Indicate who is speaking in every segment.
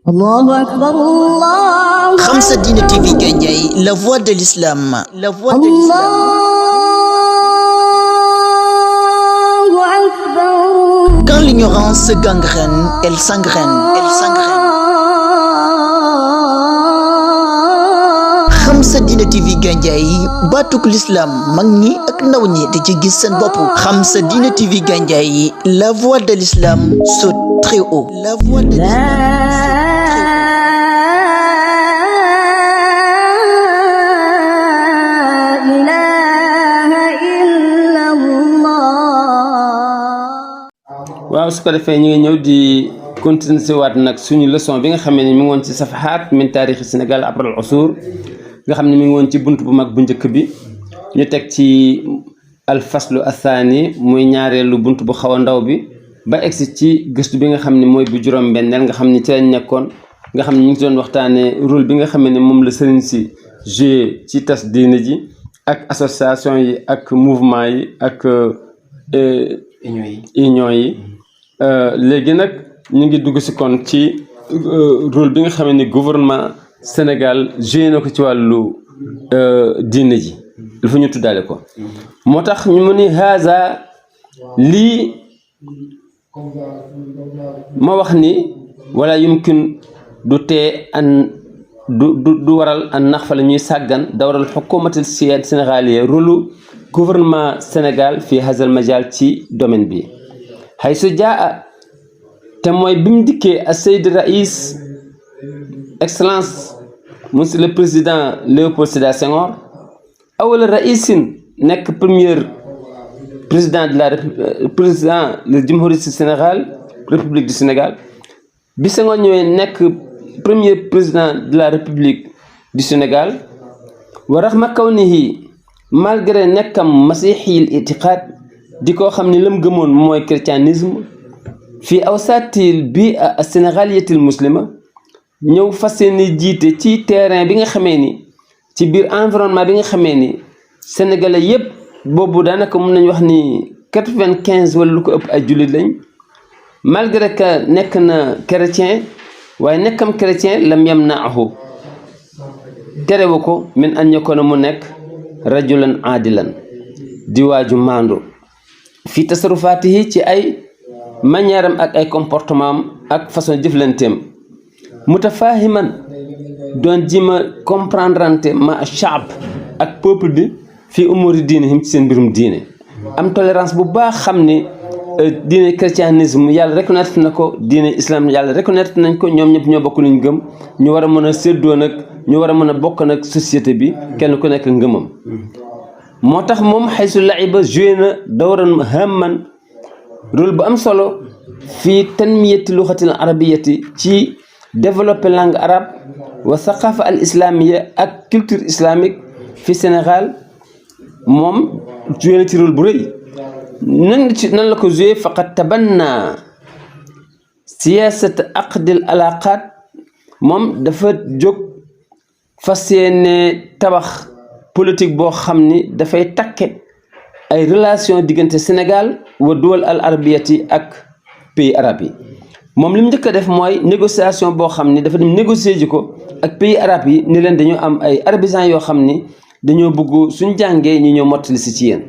Speaker 1: الله أكبر الله
Speaker 2: Khamsa Dine TV Gandiaye, la voix de l'islam, la voix de l'islam.
Speaker 1: الله أكبر.
Speaker 2: Quand l'ignorance gangrène, elle s'engraine, elle s'engraine. Khamsa Dine TV Gandiaye, batuk l'islam, mag ñi ak ndaw ñi di ci gis seen bopp. Khamsa Dine TV Gandiaye, la voix de l'islam saute très haut. La voix de l'islam.
Speaker 3: waaw su ko defee ñu ngi ñëw di continuer si waat nag suñu leçon bi nga xam ne mi ngi woon ci safahaat min taarixi Sénégal abra al usur nga xam ne mi ngi woon ci bunt bu mag bu njëkk bi ñu teg ci al faslu athani muy ñaareelu bunt bu xaw a ndaw bi ba egsi ci gëstu bi nga xam ne mooy bu juróom-benneel nga xam ne ci lañ nekkoon nga xam ne ñu ngi doon waxtaanee rôle bi nga xam ne moom la sëriñ si joué ci tas diine ji ak association yi ak mouvement yi ak union yi léegi nag ñu ngi dugg si kon ci rôle bi nga xam ne gouvernement Sénégal joué na ko ci wàllu diine ji il faut ñu tuddaale ko moo tax ñu mu ni haza lii ma wax ni wala yumkin du tee an du waral an nax fa la ñuy sàggan dawral xukumatul sénégalier rôle gouvernement Sénégal fii hazal majal ci domaine bi hay su jaa te mooy bi mu dikkee a Seydi Raïs excellence monsieur le président Léopold Sédar Senghor awala raisin nekk premier président de la président le Jamhuriya du Sénégal République du Sénégal bi Senghor ñëwee nekk premier président de la République du Sénégal wa raxma kawnihi malgré nekkam masihiyil itiqaad di koo xam ne lam gëmoon mooy christianisme fii awsaatil bi a sénégaliyatil muslima ñëw fas yéene jiite ci terrain bi nga xamee ni ci biir environnement bi nga xamee ni sénégalais yépp boobu daanaka mun nañu wax ni 95 wala lu ko ëpp ay jullit lañ malgré que nekk na chrétien waaye nekkam chrétien lam yamna'ahu terewu ko min an yakuna mu nekk rajulan aadilan di waaju maandu fi tasarufaatihi ci ay manière am ak ay comportement am ak façon jëflanteem mutafahiman doon jima comprendrante ma shaab ak peuple bi fii umuri diine him ci seen mbirum diine am tolérance bu baax xam ni diine christianisme yàlla reconnaître na ko diine islam yàlla reconnaître nañ ko ñoom ñëpp ñoo bokk luñ gëm ñu war a mën a séddoo nag ñu war a mën a bokk nag société bi kenn ku nekk ngëmam moo tax moom xaysu laiba joué na dawran hamman rôle bu am solo fii tanmiyati luxatil arabiyati ci développer langue arabe wa thaqafa al islamia ak culture islamique fi Sénégal moom joué na ci rôle bu rëy nan la ko joué faqad tabanna siyasat aqdil alaqat moom dafa jóg fas yéene tabax politique boo xam ni dafay takke ay relation diggante Sénégal wa duwal al arabiyati ak pays arabes yi moom li mu njëkk a def mooy négociation boo xam ni dafa dem négocier ji ko ak pays arabes yi ni leen dañoo am ay arabisants yoo xam ni dañoo bëgg suñ jàngee ñu ñëw mottali si ci yéen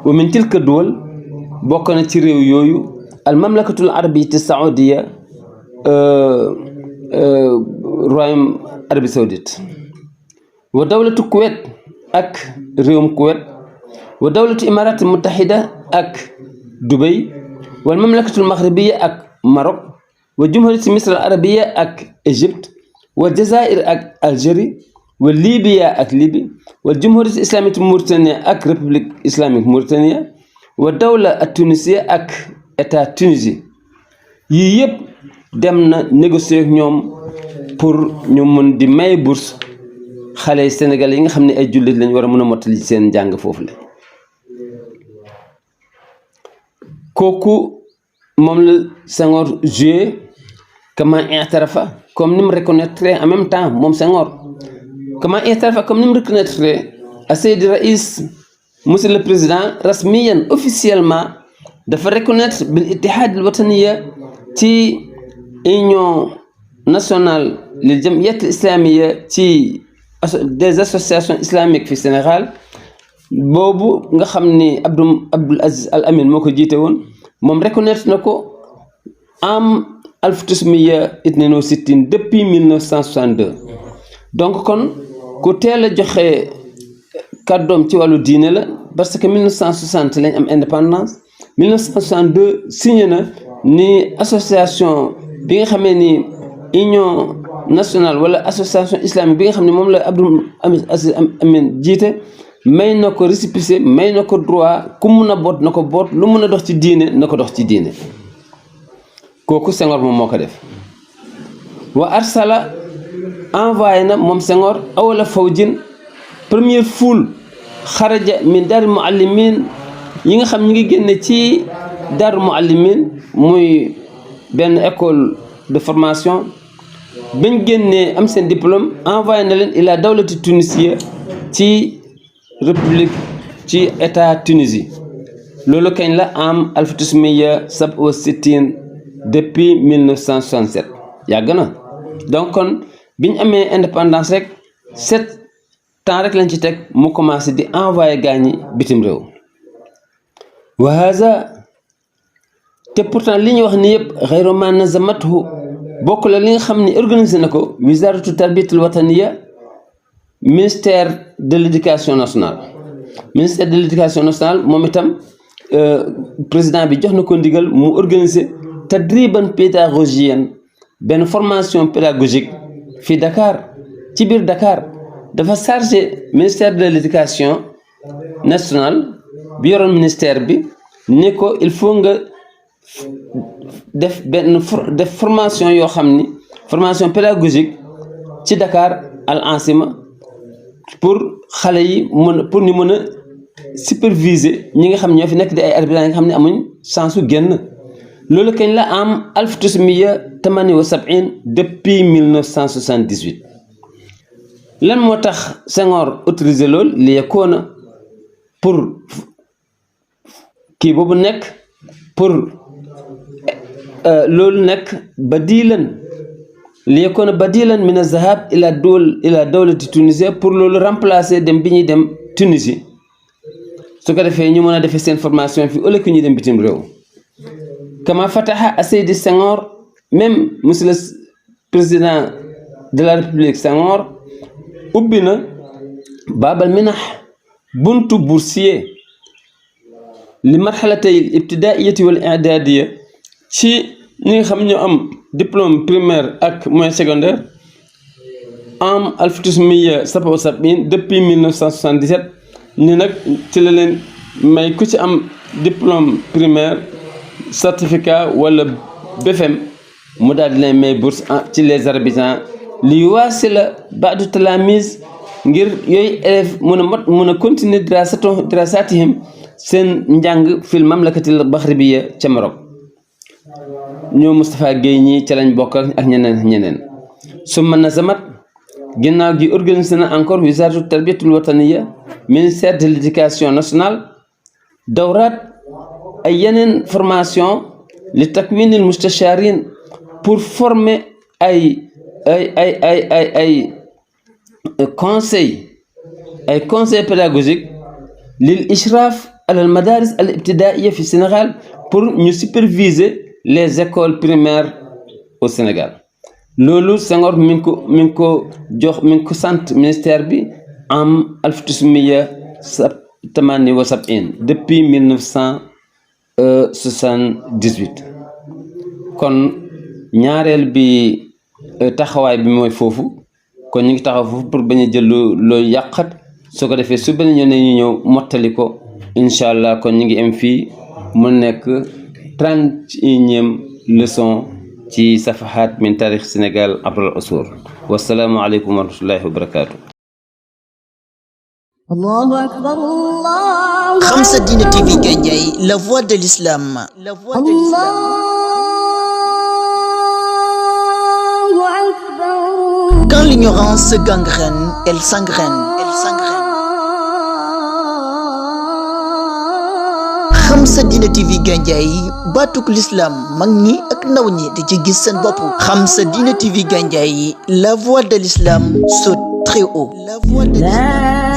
Speaker 3: wa min tilka duwal bokk na ci réew yooyu al mamlakatul arabiyati saoudia royaume Arabie Saoudite wa dawlatu Kuwait ak réewum Kuwait wa dawlatu Imarat Mutahida ak Dubai wal mamlakatul maghribiya ak Maroc wa jumhuriyatu Misr al arabiya ak Égypte wa Jazair ak Algérie wa Libya ak Libye wa jumhuriyatu islamique Mauritanie ak république islamique Mauritanie wa dawla at Tunisia ak état Tunisie yii yëpp dem na négocier ak ñoom pour ñu mun di may bourse xale yi Sénégal yi nga xam ne ay jullit lañ war a mën a mottali seen njàng foofu la kooku moom la Senghor joué comment i'tarafa comme ni mu reconnaître en même temps moom Senghor comment i'tarafa comme ni mu reconnaître à Seydi Raïs monsieur le président rasmiyan officiellement dafa reconnaître bil ittihad al wataniya ci union national lil jamiyat islamiyya ci des associations islamiques fi Sénégal boobu nga xam ni Abdoul Aziz Al Amin moo ko jiite woon moom reconnaître na ko am alfutusmiya itnino sittin depuis 1962 donc kon ku teel a joxe kàddoom ci wàllu diine la parce que 1960 lañ am indépendance 1962 signé na ni association bi nga xamee ni union nationale wala association islamique bi nga xam ne moom la Abdoul Aziz Amin jiite may na ko récépissé may na ko droit ku mun a boot na ko boot lu mun a dox ci diine na ko dox ci diine kooku Senghor moom moo ko def wa arsala envoyé na moom Senghor awala fawjin première foule xaraja min daaru muallimin yi nga xam ñu ngi génne ci daaru muallimin muy benn école de formation bañ génnee am seen diplôme envoyé na leen ila dawlati Tunisie ci république ci état Tunisie loolu kañ la am alfutusmiya sab wa sittin depuis 1967 yàgg na donc kon biñ amee indépendance rek 7 ans rek lañ ci teg mu commencé di envoyé gaañi bitim réew wa haza te pourtant li ñu wax ni yëpp xayru ma nazamathu bokk la li nga xam ni organisé na ko wizaratu tarbiyatul wataniya ministère de l'éducation nationale moom itam président bi jox na ko ndigal mu organiser tadriban pédagogienne benn formation pédagogique fii Dakar ci biir Dakar dafa chargé ministère de l'éducation nationale bi yoroon ministère bi ne ko il faut nga def formation yoo xam ni formation pédagogique ci Dakar al ansima pour xale yi pour ñu mën a superviser ñi nga xam ñoo fi nekk di ay arbitres yi nga xam ne amuñ chance su génn loolu kañ la am alfutusmiya 78 depuis 1978 lan moo tax Senghor autorisé loolu li yakoona pour kii boobu nekk pour loolu nekk badilan li yakoona badilan min azahab ila dawlati Tunisie pour loolu remplacer dem bi ñuy dem Tunisie su ko defee ñu mën a defee seen formation fi ëllëg ñuy dem bitim réew kama fataha Seydi Senghor même monsieur le président de la République Senghor ubbi na baabal minax buntu boursier li marxalatay ibtidaiyati wal i'dadiya ci ñi nga xam ñoo am diplôme primaire ak moyen secondaire am alfutusmiya saba sabin depuis 1977 ni nag ci la leen may ku ci am diplôme primaire certificat wala BFM mu daal di leen may bourse ci les Arabisans li waasi la baadu talamise ngir yooyu élèves mun a continuer dirasatihim seen njàng fil mamlakatil baxribiya ca Maroc ñoo Moustapha Guèye ñi ca lañ bokk ak ñeneen summa nazamat ginnaaw gi organisé na encore wizaratu tarbiyatul wataniya ministère de l'éducation nationale dawraat ay yeneen formation li takwinil mustasharin pour former ay conseil pédagogique lil ishraf ala al madaris al ibtidaiya fi Sénégal pour ñu superviser les écoles primaires au Sénégal loolu Senghor mi ngi ko sant ministère bi am alfutusmiya 78 depuis 1978 kon ñaareel bi taxawaay bi mooy foofu kon ñu ngi taxaw foofu pour bañ a jël loo yàqat soo ko defee su beneen ñëw ñu ñëw mottali ko incha allah kon ñu ngi am fii mu nekk 31e leçon ci safahat min taarix Sénégal abral usur wasalaamu aleykum wa rahmatullahi wa barakaatu.
Speaker 1: Allahu akbar Allah.
Speaker 2: Khamsa Dina TV Gandiaye, la voix de l'islam.
Speaker 1: Allahu akbar.
Speaker 2: Quand l'ignorance se gangrène, elle s'engraine. Sa Diine TV Gandiaye baatuk l'islam mag ñi ak ndaw ñi di ci gis seen bopp. Xam Sa Diine TV Gandiaye la voix de l'islam saute très haut. La voix de l'islam.